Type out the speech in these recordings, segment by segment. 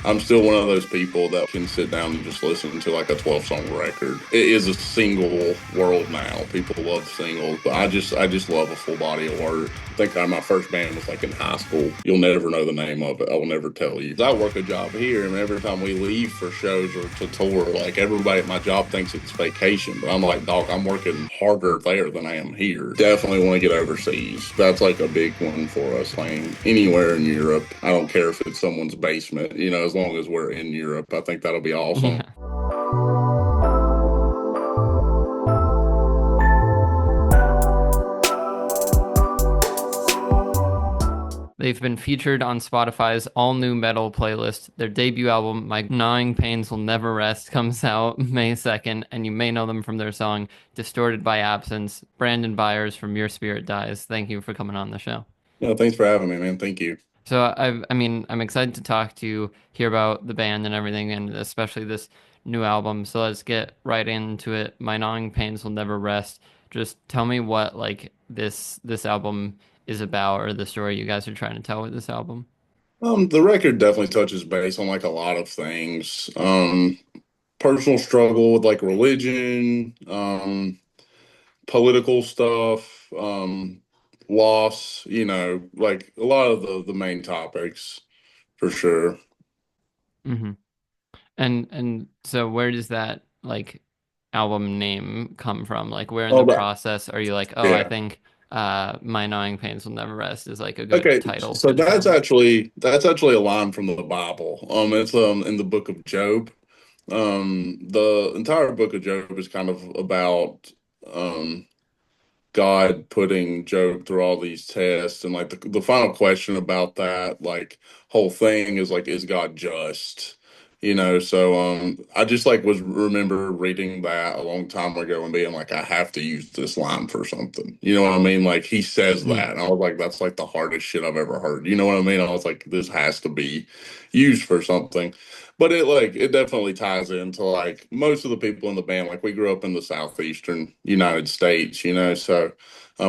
I'm still one of those people that can sit down and just listen to like a 12-song record. It is a single world now. People love singles, but I just love a full body of work. I think my first band was like in high school. You'll never know the name of it. I will never tell you. I work a job here, and every time we leave for shows or to tour, like everybody at my job thinks it's vacation, but I'm like, dog, I'm working harder there than I am here. Definitely want to get overseas. That's like a big one for us. Like anywhere in Europe, I don't care if it's someone's basement, as long as we're in Europe, I think that'll be awesome. Yeah. They've been featured on Spotify's all new metal playlist. Their debut album, My Gnawing Pains Will Never Rest, comes out May 2nd, and you may know them from their song Distorted by Absence. Brandon Byars from Your Spirit Dies. Thank you for coming on the show. No, thanks for having me, man. Thank you. So I'm excited to talk to you, hear about the band and everything, and especially this new album. So let's get right into it. My Gnawing Pains Will Never Rest. Just tell me what like this album is about, or the story you guys are trying to tell with this album. The record definitely touches base on like a lot of things. Personal struggle with like religion, political stuff, loss, like a lot of the main topics for sure. hmm and so where does that like album name come from? Like where in Oh, the but process are you like, oh, I yeah. think My Gnawing Pains Will Never Rest is like a good Okay, title so for this that's album. actually that's actually a line from the Bible. It's in the book of Job. The entire book of Job is kind of about um God putting Job through all these tests, and like the final question about that like whole thing is like, is God just? So I just like was remember reading that a long time ago and being like, I have to use this line for something. You know what I mean? Like he says Yeah. that, and I was like, that's like the hardest shit I've ever heard. You know what I mean? I was like, this has to be used for something. But it definitely ties into like most of the people in the band. Like we grew up in the southeastern United States, so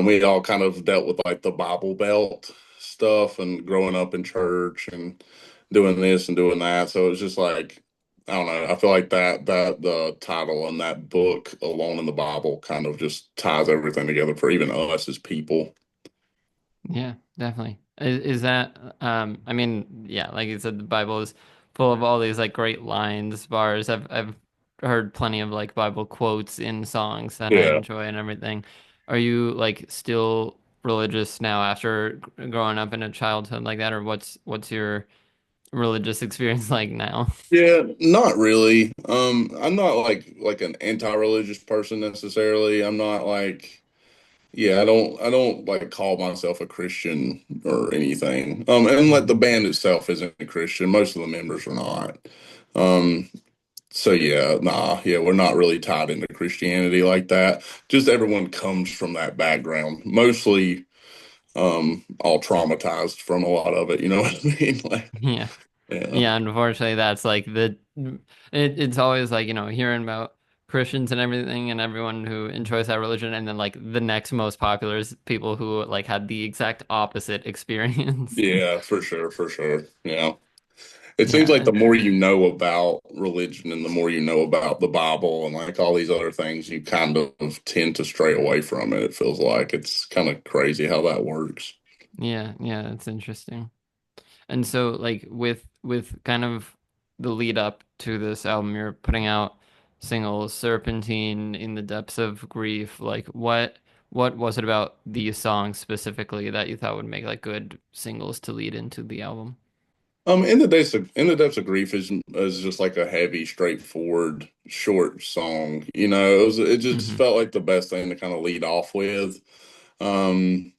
we all kind of dealt with like the Bible Belt stuff and growing up in church and doing this and doing that. So it was just like, I don't know. I feel like that the title and that book alone in the Bible kind of just ties everything together for even us as people. Yeah, definitely. Is that yeah, like you said, the Bible is full of all these like great lines, bars. I've heard plenty of like Bible quotes in songs that I Yeah. enjoy and everything. Are you like still religious now after growing up in a childhood like that, or what's your religious experience like now? Yeah, not really. I'm not like an anti-religious person necessarily. I'm not like, yeah, I don't like call myself a Christian or anything. And like the hmm band itself isn't a Christian. Most of the members are not. Um, so yeah, nah, yeah, we're not really tied into Christianity like that. Just everyone comes from that background, mostly all traumatized from a lot of it, you know what I mean? Like, Yeah. yeah. Yeah, unfortunately, that's like it's always like, hearing about Christians and everything and everyone who enjoys that religion, and then like the next most popular is people who like had the exact opposite experience. Yeah, for sure, for sure. Yeah. It seems like Yeah. the more you know about religion and the more you know about the Bible and like all these other things, you kind of tend to stray away from it. It feels like it's kind of crazy how that works. Yeah, that's interesting. And so like with kind of the lead up to this album, you're putting out singles, Serpentine, In the Depths of Grief. Like what was it about these songs specifically that you thought would make like good singles to lead into the album? In the depths of grief is just like a heavy, straightforward, short song. It just hmm felt like the best thing to kind of lead off with. Um,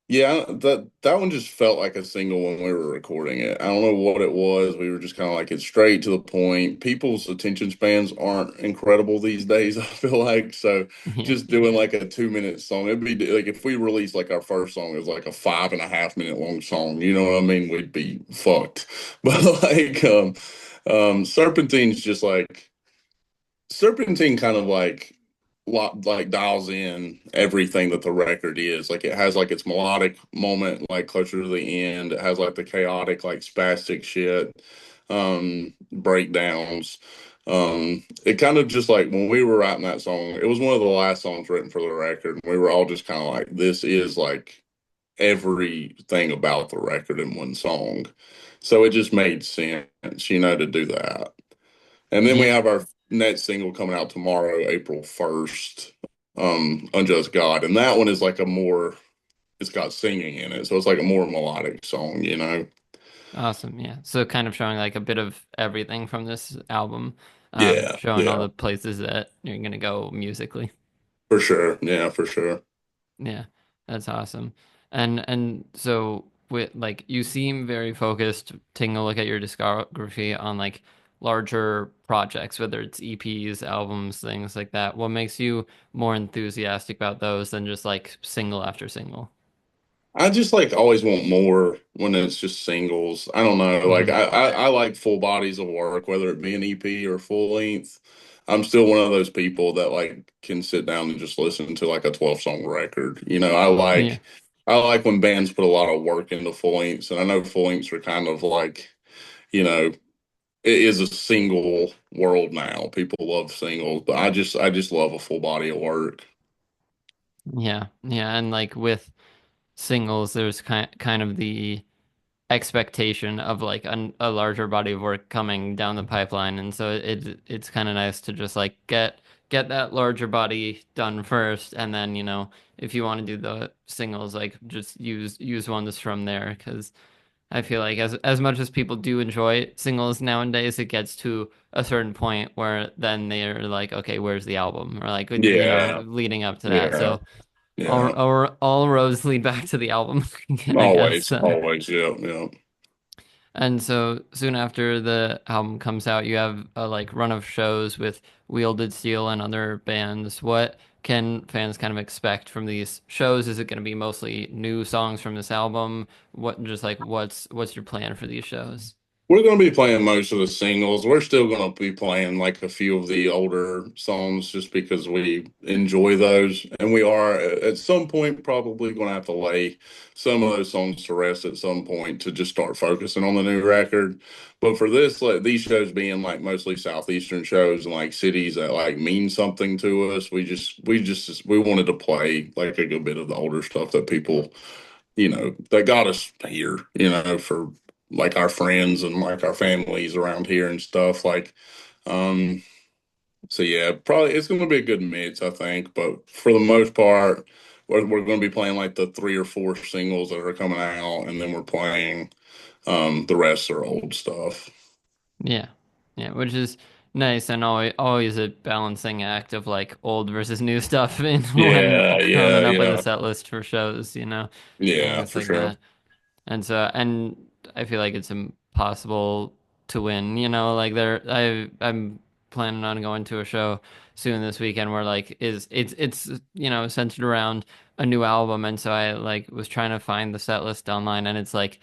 Yeah, that one just felt like a single when we were recording it. I don't know what it was. We were just kind of like it's straight to the point. People's attention spans aren't incredible these days, I feel like. So Yeah. just doing like a 2 minute song, it'd be like if we released like our first song, it was like a 5.5 minute long song. You know what I mean? We'd be fucked. But like Serpentine's just like Serpentine kind of like like dials in everything that the record is. Like it has like its melodic moment, like closer to the end. It has like the chaotic, like spastic shit, breakdowns. It kind of just like when we were writing that song, it was one of the last songs written for the record. And we were all just kind of like, this is like everything about the record in one song. So it just made sense, to do that. And then we Yeah. have our next single coming out tomorrow, April 1st, Unjust God. And that one is like it's got singing in it. So it's like a more melodic song. Awesome. Yeah. So kind of showing like a bit of everything from this album, Yeah, showing all yeah, the places that you're gonna go musically. for sure. Yeah, for sure. Yeah, that's awesome. And so with like you seem very focused, taking a look at your discography on like larger projects, whether it's EPs, albums, things like that. What makes you more enthusiastic about those than just like single after single? I just like always want more when it's just singles. I don't know. Like Hmm. I like full bodies of work, whether it be an EP or full length. I'm still one of those people that like can sit down and just listen to like a 12 song record. Yeah. I like when bands put a lot of work into full lengths, and I know full lengths are kind of like, you know, it is a single world now. People love singles, but I just love a full body of work. Yeah. Yeah. And like with singles, there's kind of the expectation of like a larger body of work coming down the pipeline, and so it's kind of nice to just like get that larger body done first, and then if you want to do the singles, like just use ones from there, because I feel like as much as people do enjoy singles nowadays, it gets to a certain point where then they're like, okay, where's the album, or like Yeah, leading up to that. yeah, So yeah. all roads lead back to the album, I guess. Always, always, yeah, yeah. And so soon after the album comes out, you have a like run of shows with Wielded Steel and other bands. What can fans kind of expect from these shows? Is it going to be mostly new songs from this album? What just like what's your plan for these shows? We're going to be playing most of the singles. We're still going to be playing like a few of the older songs just because we enjoy those. And we are at some point probably going to have to lay some of those songs to rest at some point to just start focusing on the new record. But for this, like these shows being like mostly Southeastern shows and like cities that like mean something to us, we wanted to play like a good bit of the older stuff that people that got us here, for like our friends and like our families around here and stuff. Um, so yeah, probably it's going to be a good mix, I think. But for the most part, we're going to be playing like the three or four singles that are coming out, and then we're playing the rest are old stuff. Yeah. Yeah, which is nice, and always a balancing act of like old versus new stuff in when Yeah, coming yeah, up with a yeah, set list for shows, yeah, things for like sure. that. And I feel like it's impossible to win, like I'm planning on going to a show soon this weekend where like is it's centered around a new album, and so I like was trying to find the set list online, and it's like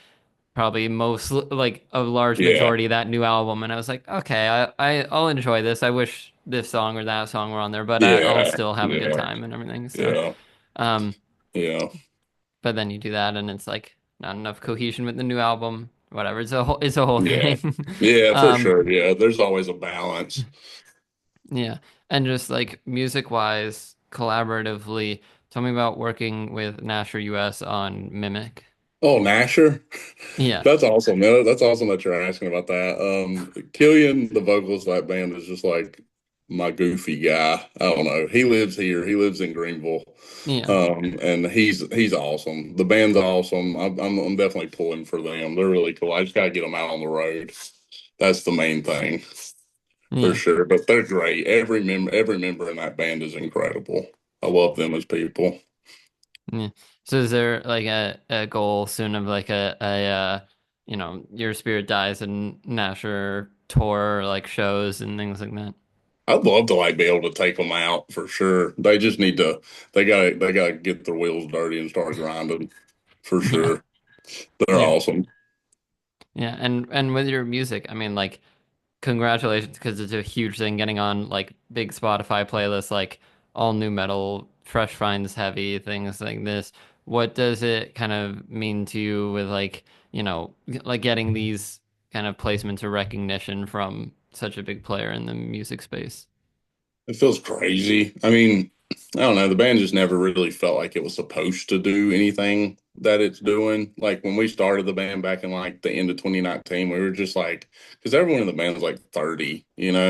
probably most like a large Yeah, majority of that new album, and I was like, okay, I'll enjoy this. I wish this song or that song were on there, but I'll yeah, still have a good yeah, time and everything. So yeah, um yeah, but then you do that and it's like not enough cohesion with the new album. Whatever. It's a whole yeah, thing. yeah, for Um, sure. Yeah, there's always a balance. yeah. And just like music wise, collaboratively, tell me about working with Gnasher US on Mimic. Oh, Gnasher. Yeah. That's awesome, man. That's awesome that you're asking about that. Killian, the vocalist of that band, is just like my goofy guy. I don't know. He lives here. He lives in Greenville, Yeah. and he's awesome. The band's awesome. I'm definitely pulling for them. They're really cool. I just gotta get them out on the road. That's the main thing for Yeah. sure. But they're great. Every member in that band is incredible. I love them as people. Yeah. So is there like a goal soon of like your spirit dies and Gnasher tour like shows and things like that? I'd love to like be able to take them out for sure. They just need to. They gotta get their wheels dirty and start grinding for Yeah. sure. They're Yeah. awesome. Yeah. And with your music, I mean congratulations because it's a huge thing getting on like big Spotify playlists like all new metal, fresh finds heavy, things like this. What does it kind of mean to you with like, like getting these kind of placements or recognition from such a big player in the music space? It feels crazy. I mean, I don't know. The band just never really felt like it was supposed to do anything that it's doing. Like when we started the band back in like the end of 2019, we were just like, because everyone in the band was like 30,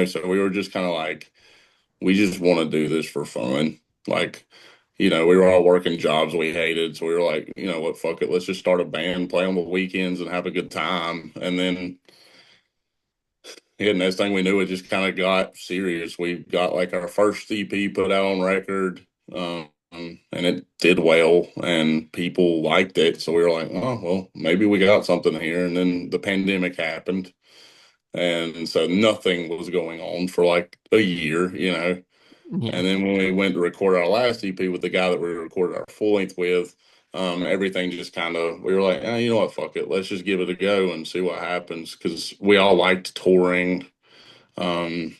so we were just kind of like, we just want to do this for fun. Like, we were all working jobs we hated. So we were like, you know what, fuck it. Let's just start a band, play on the weekends and have a good time. And then, yeah, next thing we knew, it just kind of got serious. We got like our first EP put out on record, and it did well, and people liked it. So we were like, oh, well, maybe we got something here. And then the pandemic happened. And so nothing was going on for like a year. Yeah. And then when we went to record our last EP with the guy that we recorded our full length with, everything just kind of, we were like, you know what, fuck it. Let's just give it a go and see what happens. Cause we all liked touring. Um,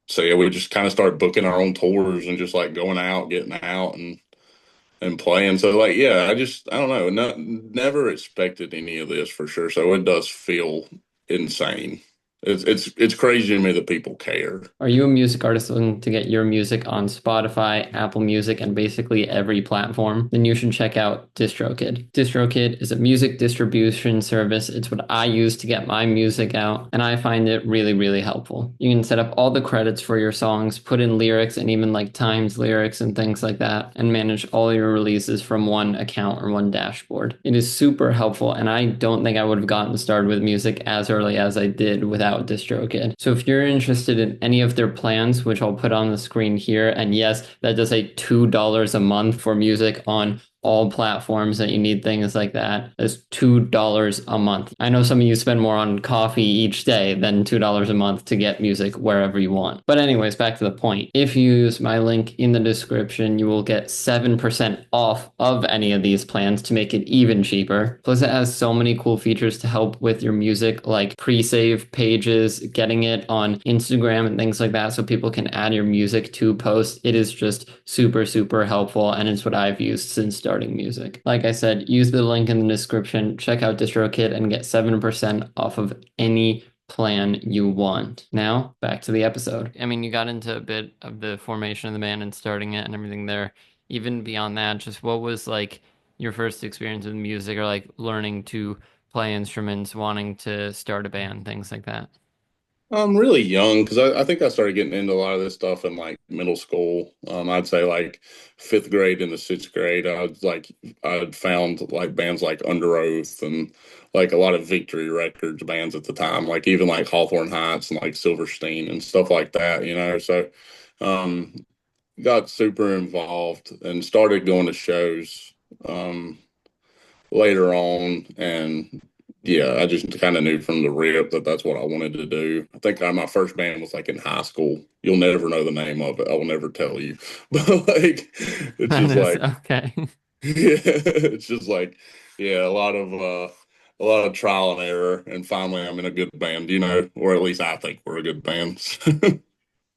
so yeah, we just kind of started booking our own tours and just like going out, getting out and playing. So like, yeah, I don't know. Never expected any of this for sure. So it does feel insane. It's crazy to me that people care. Are you a music artist looking to get your music on Spotify, Apple Music, and basically every platform? Then you should check out DistroKid. DistroKid is a music distribution service. It's what I use to get my music out, and I find it really, really helpful. You can set up all the credits for your songs, put in lyrics and even like times lyrics and things like that, and manage all your releases from one account or one dashboard. It is super helpful, and I don't think I would have gotten started with music as early as I did without DistroKid. So if you're interested in any of their plans, which I'll put on the screen here, and yes, that does say $2 a month for music on all platforms that you need things like that. That's $2 a month. I know some of you spend more on coffee each day than $2 a month to get music wherever you want. But anyways, back to the point. If you use my link in the description, you will get 7% off of any of these plans to make it even cheaper. Plus it has so many cool features to help with your music, like pre-save pages, getting it on Instagram and things like that so people can add your music to posts. It is just super, super helpful, and it's what I've used since starting music. Like I said, use the link in the description, check out DistroKid, and get 7% off of any plan you want. Now, back to the episode. I mean, you got into a bit of the formation of the band and starting it and everything there. Even beyond that, just what was like your first experience with music or like learning to play instruments, wanting to start a band, things like that? I'm really young because I think I started getting into a lot of this stuff in like middle school. I'd say like fifth grade into sixth grade. I'd found like bands like Under Oath and like a lot of Victory Records bands at the time, like even like Hawthorne Heights and like Silverstein and stuff like that. So um, got super involved and started going to shows later on, and yeah, I just kind of knew from the rip that that's what I wanted to do. I think my first band was like in high school. You'll never know the name of it. I will never tell you. But like, it's That just is like, okay. yeah, it's just like, yeah, a lot of trial and error. And finally, I'm in a good band, or at least I think we're a good band.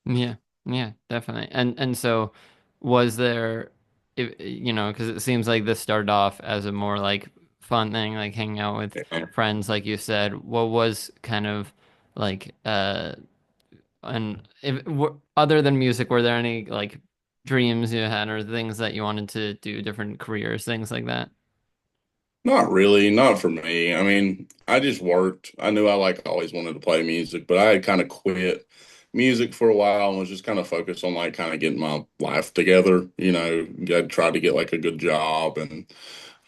Yeah, yeah, definitely. And so was there, if, because it seems like this started off as a more like fun thing, like hanging out with Yeah. friends, like you said. What was kind of like and other than music, were there any like dreams you had or things that you wanted to do, different careers, things like that? Not really, not for me. I mean, I just worked. I knew I like always wanted to play music, but I had kind of quit music for a while and was just kind of focused on like kind of getting my life together. I tried to get like a good job and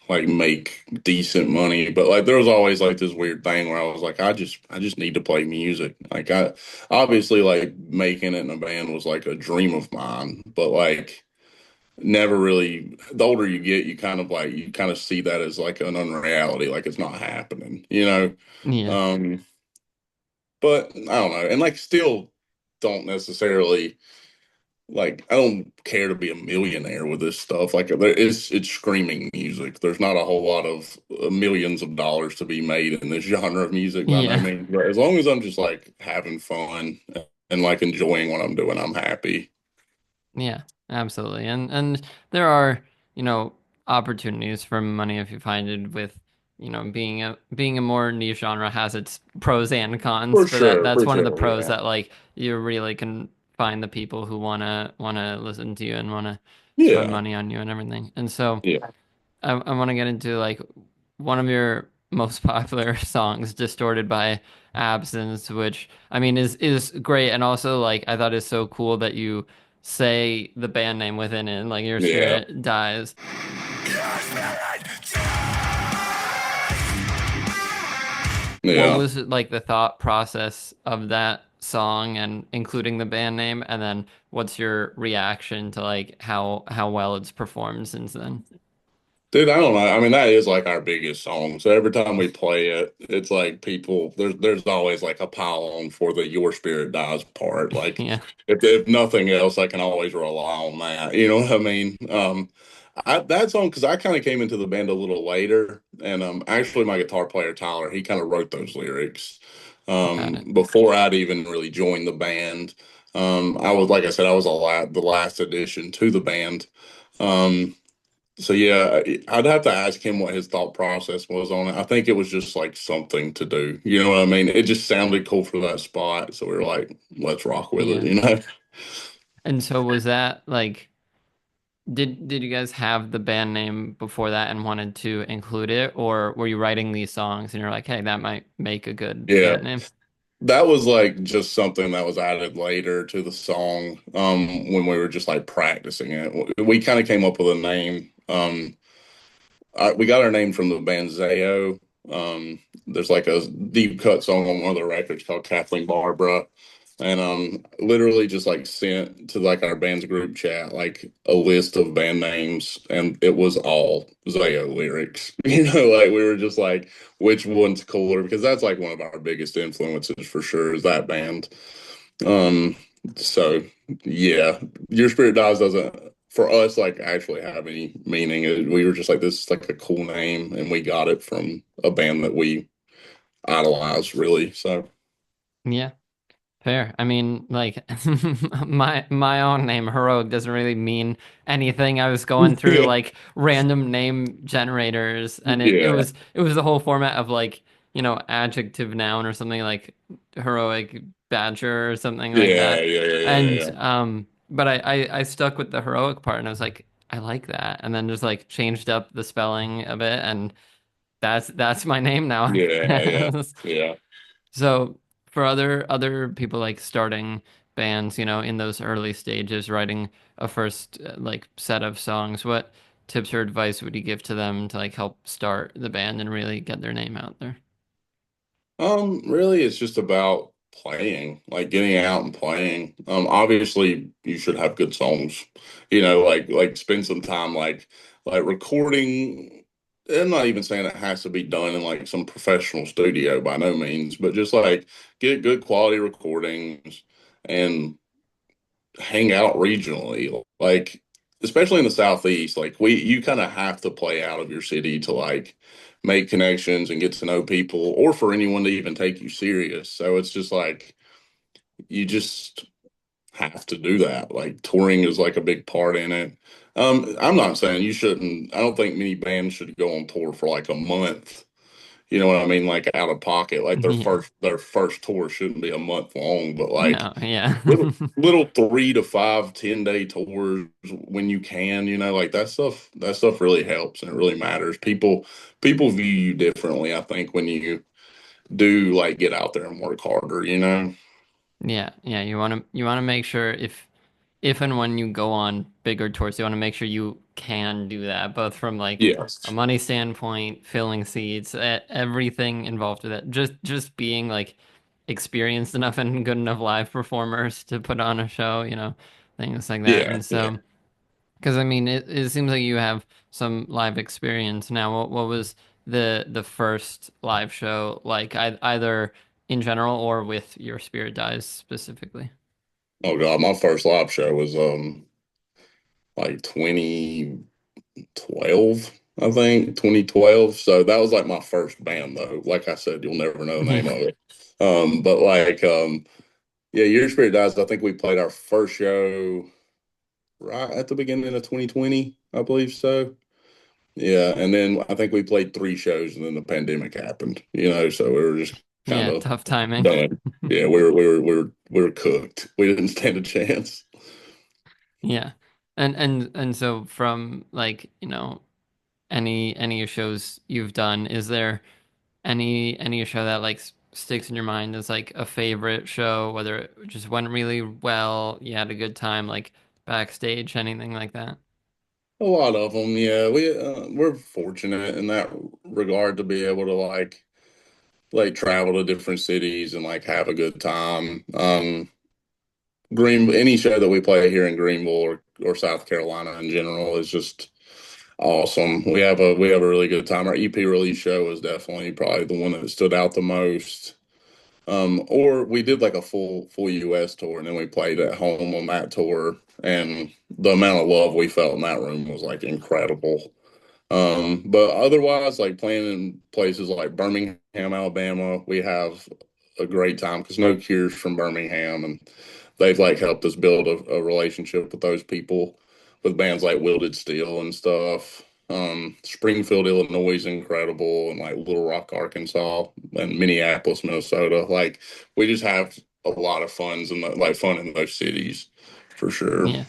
like make decent money, but like there was always like this weird thing where I was like, I just need to play music. Like I obviously like making it in a band was like a dream of mine, but like never really, the older you get, you kind of see that as like an unreality, like it's not happening. Yeah. um but I don't know, and like still don't necessarily, like I don't care to be a millionaire with this stuff. Like it's screaming music. There's not a whole lot of millions of dollars to be made in this genre of music by no Yeah. means, but as long as I'm just like having fun and like enjoying what I'm doing, I'm happy. Yeah. Absolutely. And there are, you know, opportunities for money if you find it with, being a more niche genre has its pros and cons. For For that, sure, that's for one of the sure, pros yeah, that like you really can find the people who wanna listen to you and wanna spend yeah, money on you and everything. And so yeah. I want to get into like one of your most popular songs, "Distorted by Absence," which I mean is great, and also like I thought is so cool that you say the band name within it, like your Yeah. spirit dies. What Yeah. was it like the thought process of that song and including the band name, and then what's your reaction to like how well it's performed since then? Dude, I don't know. I mean, that is like our biggest song. So every time we play it, it's like people there's always like a pile on for the Your Spirit Dies part. Like Yeah, if nothing else, I can always rely on that. You know what I mean? That song because I kind of came into the band a little later, and actually my guitar player Tyler, he kind of wrote those lyrics got it. before I'd even really joined the band. I was like I said, I was the last addition to the band. Um, so yeah, I'd have to ask him what his thought process was on it. I think it was just like something to do. You know what I mean? It just sounded cool for that spot, so we were like, let's rock with it, Yeah. you know? And so was that like did you guys have the band name before that and wanted to include it, or were you writing these songs and you're like, hey, that might make a good Yeah. band name? That was like just something that was added later to the song when we were just like practicing it. We kind of came up with a name. We got our name from the band Zayo. There's like a deep cut song on one of the records called Kathleen Barbara. And literally just like sent to like our band's group chat like a list of band names, and it was all Zayo lyrics. You know, like we were just like, which one's cooler? Because that's like one of our biggest influences for sure is that band. Um, so yeah, Your Spirit Dies doesn't for us like actually have any meaning. We were just like this is like a cool name, and we got it from a band that we idolize really. So Yeah, fair. I mean, like my own name, Heroek, doesn't really mean anything. I was going through yeah, like random name generators, and yeah, it was the whole format of like, adjective noun or something like heroic badger or something like yeah, that. yeah, yeah, yeah, And yeah. but I stuck with the heroic part, and I was like, I like that, and then just like changed up the spelling a bit, and that's my name now. Yeah, yeah, yeah. So for other people like starting bands, in those early stages, writing a first like set of songs, what tips or advice would you give to them to like help start the band and really get their name out there? Really, it's just about playing, like getting out and playing. Obviously, you should have good songs. You know, like spend some time like recording. I'm not even saying it has to be done in like some professional studio by no means, but just like get good quality recordings and hang out regionally. Like especially in the southeast, like we you kind of have to play out of your city to like make connections and get to know people or for anyone to even take you serious. So it's just like you just have to do that. Like touring is like a big part in it. I'm not saying you shouldn't. I don't think many bands should go on tour for like a month. You know what I mean? Like out of pocket. Like Yeah. their first tour shouldn't be a month long, but like No, yeah. little 3 to 5, 10 day tours when you can, like that stuff really helps and it really matters. People view you differently, I think, when you do like get out there and work harder. Yeah, yeah, you want to make sure if and when you go on bigger tours, you want to make sure you can do that, both from like a Yes. money standpoint, filling seats, everything involved with it. Just being like experienced enough and good enough live performers to put on a show, things like that. Yeah, And yeah. so, because I mean, it seems like you have some live experience now. What was the first live show like, either in general or with Your Spirit Dies specifically? Oh God, my first live show was like 2012, I think, 2012. So that was like my first band though. Like I said, you'll never know the name of it. But like yeah, Your Spirit Dies, I think we played our first show right at the beginning of 2020, I believe so. Yeah, and then I think we played three shows, and then the pandemic happened. So we were just kind Yeah, of tough timing. done. Yeah, we were cooked. We didn't stand a chance. Yeah. And so from like, any shows you've done, is there any show that like sticks in your mind as like a favorite show, whether it just went really well, you had a good time, like backstage, anything like that? A lot of them, yeah. We're fortunate in that regard to be able to like travel to different cities and like have a good time. Any show that we play here in Greenville or South Carolina in general is just awesome. We have a really good time. Our EP release show is definitely probably the one that stood out the most. Or we did like a full US tour and then we played at home on that tour, and the amount of love we felt in that room was like incredible. But otherwise, like playing in places like Birmingham, Alabama, we have a great time because No Cure's from Birmingham, and they've like helped us build a relationship with those people with bands like Wielded Steel and stuff. Springfield, Illinois is incredible, and like Little Rock, Arkansas, and Minneapolis, Minnesota. Like we just have a lot of fun in those cities for sure. Yeah.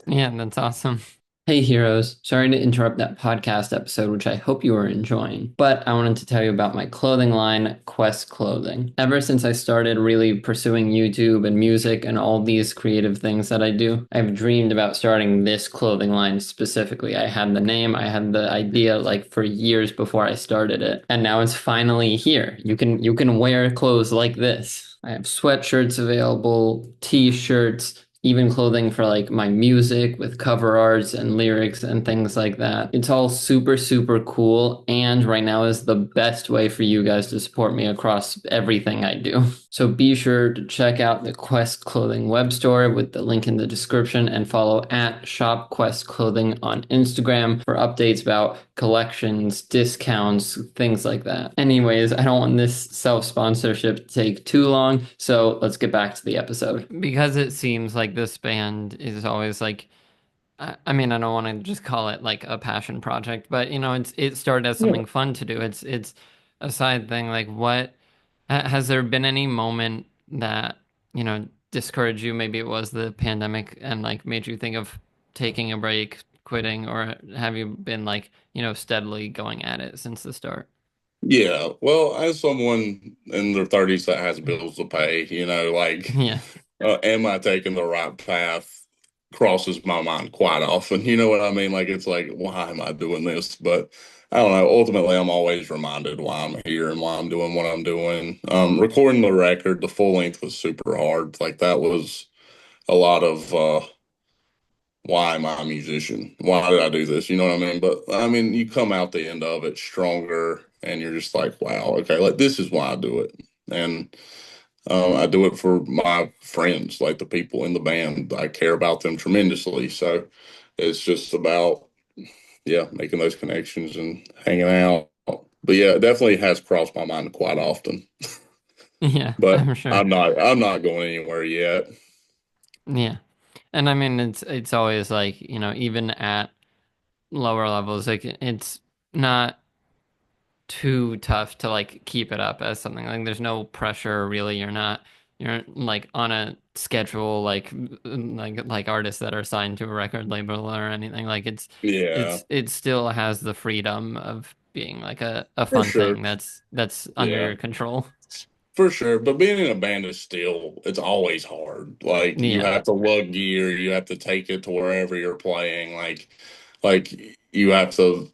Yeah, that's awesome. Hey heroes, sorry to interrupt that podcast episode, which I hope you are enjoying, but I wanted to tell you about my clothing line, Quest Clothing. Ever since I started really pursuing YouTube and music and all these creative things that I do, I've dreamed about starting this clothing line specifically. I had the name, I had the idea like for years before I started it, and now it's finally here. You can wear clothes like this. I have sweatshirts available, t-shirts, even clothing for like my music with cover arts and lyrics and things like that. It's all super, super cool. And right now is the best way for you guys to support me across everything I do. So be sure to check out the Quest Clothing web store with the link in the description and follow at Shop Quest Clothing on Instagram for updates about collections, discounts, things like that. Anyways, I don't want this self-sponsorship to take too long, so let's get back to the episode. Because it seems like this band is always like, I mean, I don't want to just call it like a passion project, but it started as Yeah. something fun to do. It's a side thing. Like, what has there been any moment that, discouraged you? Maybe it was the pandemic and like made you think of taking a break, quitting, or have you been like, steadily going at it since the start? Yeah, well, as someone in their 30s that has bills to pay, like, Yeah. am I taking the right path crosses my mind quite often. You know what I mean? Like, it's like, why am I doing this? But I don't know. Ultimately, I'm always reminded why I'm here and why I'm doing what I'm doing. Recording the record, the full length was super hard. Like, that was a lot of, why am I a musician? Why did I do this? You know what I mean? But I mean, you come out the end of it stronger and you're just like, wow, okay, like this is why I do it. And I do it for my friends, like the people in the band. I care about them tremendously. So it's just about, yeah, making those connections and hanging out. But yeah, it definitely has crossed my mind quite often. Yeah, But I'm sure. I'm not going anywhere yet. Yeah. And I mean, it's always like, even at lower levels, like it's not too tough to like keep it up as something. Like there's no pressure really. You're like on a schedule like artists that are signed to a record label or anything. Like Yeah, it still has the freedom of being like a for fun sure. thing that's under Yeah. your control. For sure, but being in a band is still, it's always hard. Like you Yeah. have to lug gear, you have to take it to wherever you're playing. Like you have to,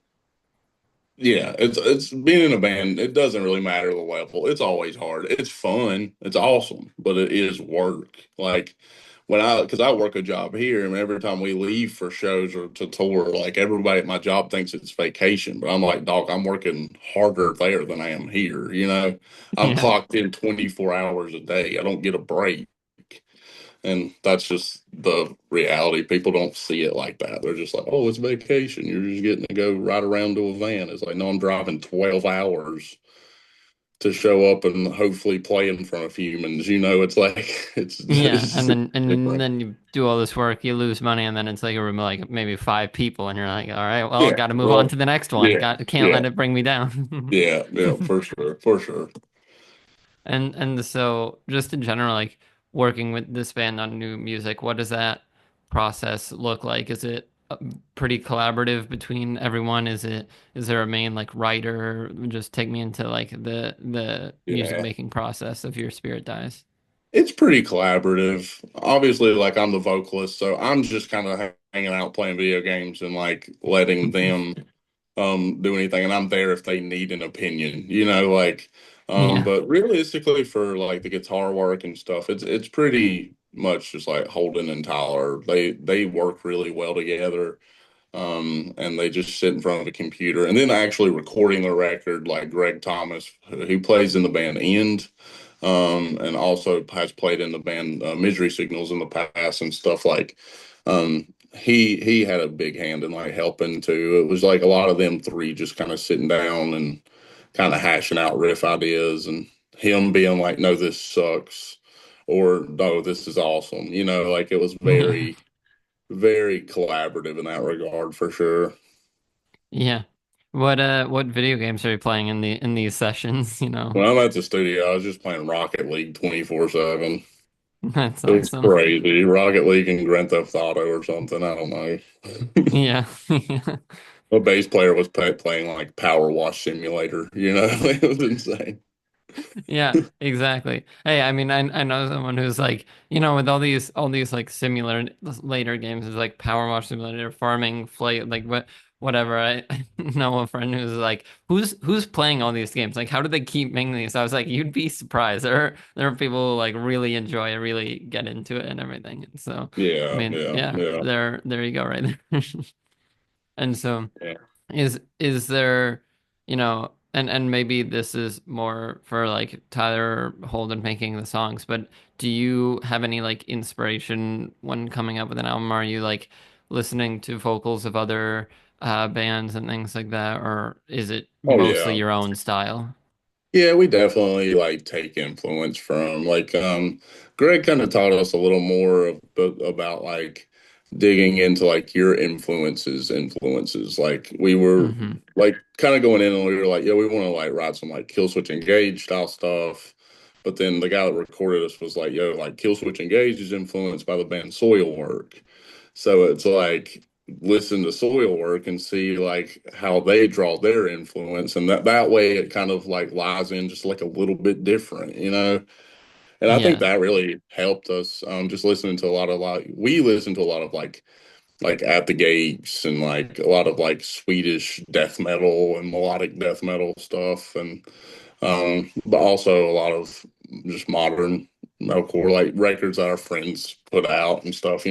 yeah, it's being in a band, it doesn't really matter the level. It's always hard. It's fun. It's awesome, but it is work. Like because I work a job here, and every time we leave for shows or to tour, like everybody at my job thinks it's vacation, but I'm like, dog, I'm working harder there than I am here. I'm Yeah. clocked in 24 hours a day. I don't get a break. And that's just the reality. People don't see it like that. They're just like, oh, it's vacation. You're just getting to go right around to a van. It's like, no, I'm driving 12 hours to show up and hopefully play in front of humans. It's like Yeah, it's just and different. then you do all this work, you lose money, and then it's like a room of like maybe five people, and you're like, all right, well, Yeah, got to move on well, to the next one. yeah, Got can't yeah, let it bring me down. yeah, for sure, for sure. And so just in general, like working with this band on new music, what does that process look like? Is it pretty collaborative between everyone? Is there a main like writer? Just take me into like the music Yeah, making process of Your Spirit Dies. it's pretty collaborative. Obviously, like I'm the vocalist, so I'm just kind of hanging out playing video games and like letting them do anything, and I'm there if they need an opinion, like Yeah. but realistically for like the guitar work and stuff, it's pretty much just like Holden and Tyler. They work really well together. And they just sit in front of a computer and then actually recording the record, like Greg Thomas, who plays in the band End, and also has played in the band Misery Signals in the past and stuff like. He had a big hand in like helping too. It was like a lot of them three just kind of sitting down and kind of hashing out riff ideas, and him being like, "No, this sucks," or "No, this is awesome." Like it was Yeah. very, very collaborative in that regard for sure. Yeah. What video games are you playing in these sessions, you know? When I'm at the studio, I was just playing Rocket League 24/7. That's It was awesome. crazy. Rocket League and Grand Theft Auto or something. I don't know. Yeah. A bass player was playing like Power Wash Simulator. It was insane. Yeah, exactly. Hey, I mean, I know someone who's like, you know, with all these like similar later games, is like Power Wash Simulator, Farming, Flight, like whatever. I know a friend who's like, who's playing all these games? Like, how do they keep making these? I was like, you'd be surprised. There are people who like really enjoy it, really get into it and everything. And so, I Yeah, mean, yeah, yeah, yeah, there you go, right there. And so. yeah. Is there, you know, and maybe this is more for like Tyler or Holden making the songs, but do you have any like inspiration when coming up with an album? Are you like listening to vocals of other bands and things like that, or is it Oh mostly yeah. your own style? Yeah, we definitely like take influence from like Greg kind of taught us a little more about like digging into like your influences. Like we were Hmm. like kind of going in and we were like, yeah, we want to like write some like Kill Switch Engage style stuff. But then the guy that recorded us was like, yo, like Kill Switch Engage is influenced by the band Soilwork. So it's like listen to soil work and see like how they draw their influence, and that way it kind of like lies in just like a little bit different. And I think Yeah, that really helped us, just listening to a lot of like we listen to a lot of like At the Gates and like a lot of like Swedish death metal and melodic death metal stuff, and but also a lot of just modern metalcore like records that our friends put out and stuff.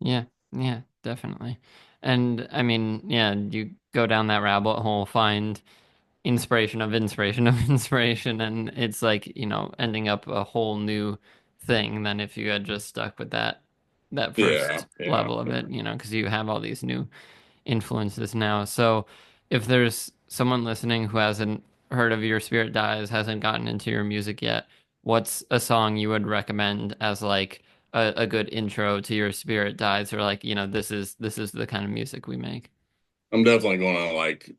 yeah, yeah, definitely. And I mean, yeah, you go down that rabbit hole, find inspiration of inspiration of inspiration, and it's like, you know, ending up a whole new thing than if you had just stuck with that Yeah, first yeah. level of it, you know, because you have all these new influences now. So if there's someone listening who hasn't heard of Your Spirit Dies, hasn't gotten into your music yet, what's a song you would recommend as like a good intro to Your Spirit Dies, or like, you know, this is the kind of music we make? I'm definitely going to like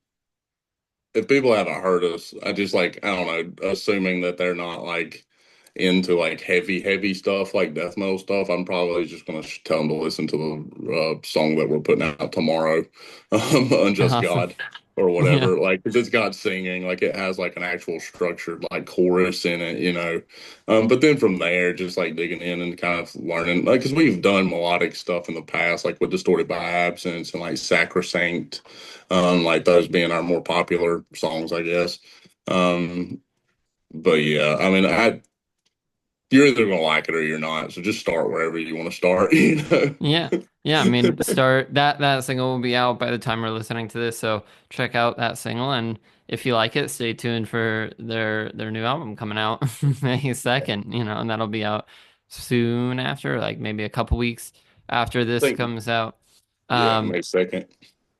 if people haven't heard us, I just like I don't know, assuming that they're not like into like heavy stuff like death metal stuff. I'm probably just gonna tell them to listen to the song that we're putting out tomorrow, "Unjust Awesome. God" or Yeah. whatever. Like 'cause it's God singing, like it has like an actual structured like chorus in it. But then from there, just like digging in and kind of learning, like because we've done melodic stuff in the past, like with "Distorted by Absence" and like "Sacrosanct." Like those being our more popular songs, I guess. Um, but yeah, I mean, you're either gonna like it or you're not. So just start wherever you want to start. Yeah. Yeah, I mean, start that single will be out by the time we're listening to this, so check out that single, and if you like it, stay tuned for their new album coming out May 2nd, you know, and that'll be out soon after, like maybe a couple weeks after I this think comes out. yeah, Um May 2nd.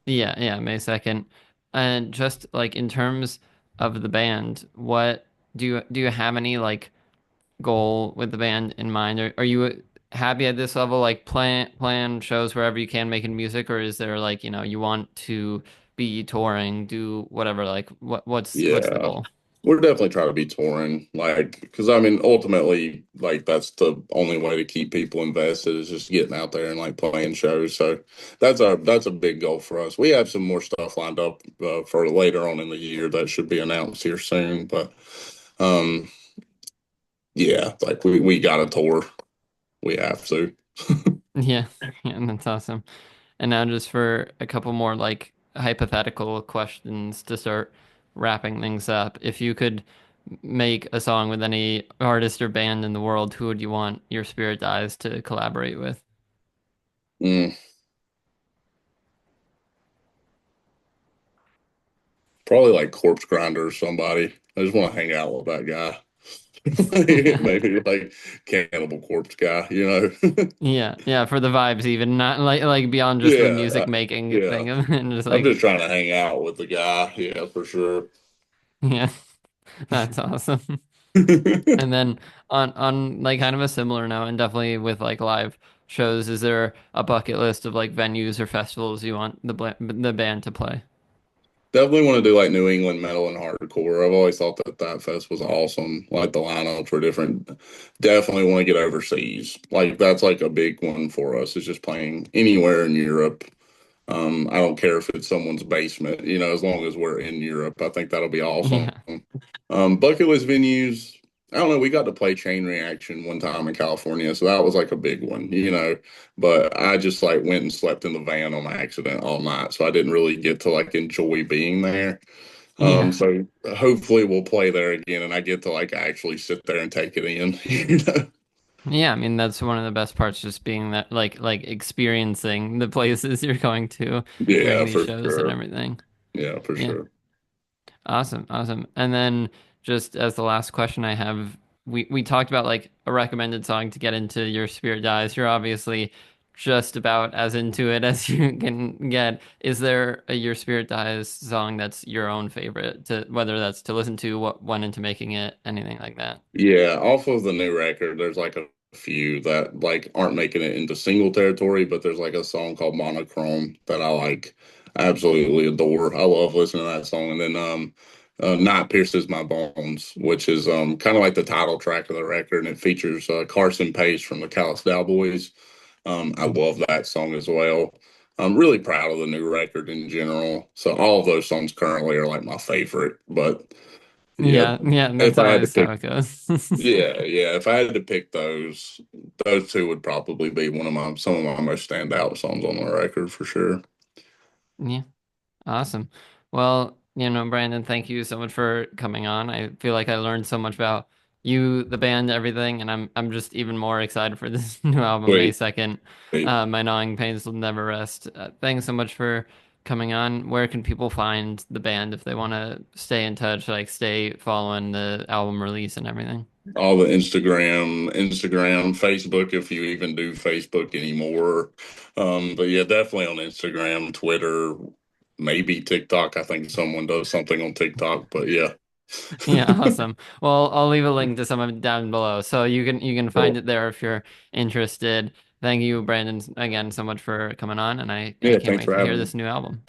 yeah, yeah, May 2nd. And just like in terms of the band, what do you have any like goal with the band in mind? Are you happy at this level, like plan shows wherever you can making music, or is there like, you want to be touring, do whatever, like what's the Yeah. goal? We're definitely trying to be touring, like, because I mean, ultimately, like, that's the only way to keep people invested is just getting out there and like playing shows. So that's a big goal for us. We have some more stuff lined up for later on in the year that should be announced here soon. But um, yeah, like we got a tour. We have to. Yeah, yeah, that's awesome. And now just for a couple more like hypothetical questions to start wrapping things up. If you could make a song with any artist or band in the world, who would you want Your Spirit Dies to collaborate with? Mm, probably like Corpse Grinder or somebody. I just want to hang out with that guy. Maybe like Cannibal Corpse guy, you know? Yeah, yeah, for the vibes even, not like beyond just the Yeah, music making yeah. thing of and just I'm like just trying to hang out with the guy. Yeah, for sure. yeah, that's awesome. And then on like kind of a similar note, and definitely with like live shows, is there a bucket list of like venues or festivals you want the band to play? Definitely want to do like New England metal and hardcore. I've always thought that that fest was awesome. Like the lineups were different. Definitely want to get overseas. Like that's like a big one for us. Is just playing anywhere in Europe. I don't care if it's someone's basement, as long as we're in Europe. I think that'll be awesome. Yeah, Bucket list venues. I don't know. We got to play Chain Reaction one time in California, so that was like a big one. But I just like went and slept in the van on accident all night, so I didn't really get to like enjoy being there. yeah, So hopefully we'll play there again, and I get to like actually sit there and take it in. yeah. I mean, that's one of the best parts, just being that like experiencing the places you're going to during Yeah, these for shows and sure. everything. Yeah, for Yeah. sure. Awesome, awesome. And then just as the last question I have, we talked about like a recommended song to get into Your Spirit Dies. You're obviously just about as into it as you can get. Is there a Your Spirit Dies song that's your own favorite, to whether that's to listen to, what went into making it, anything like that? Yeah, off of the new record, there's like a few that like aren't making it into single territory, but there's like a song called Monochrome that I like absolutely adore. I love listening to that song. And then Night Pierces My Bones, which is kind of like the title track of the record, and it features Carson Pace from the Callous Cowboys. I love that song as well. I'm really proud of the new record in general. So all of those songs currently are like my favorite. But yeah, Yeah, yeah, that's if I had to always how pick it goes. yeah, yeah. If I had to pick those two would probably be some of my most standout songs on the record for sure. Yeah. Awesome. Well, Brandon, thank you so much for coming on. I feel like I learned so much about you, the band, everything, and I'm just even more excited for this new album, May Sweet. 2nd. Sweet. My Gnawing Pains Will Never Rest. Thanks so much for coming on. Where can people find the band if they want to stay in touch, like stay following the album release and everything? All the Instagram, Facebook, if you even do Facebook anymore. But yeah, definitely on Instagram, Twitter, maybe TikTok. I think someone does something on TikTok, but yeah. Yeah, awesome. Well, I'll leave a link to some of it down below, so you can find Cool. it there if you're interested. Thank you, Brandon, again so much for coming on, and I Yeah, can't thanks wait for to hear having me. this new album.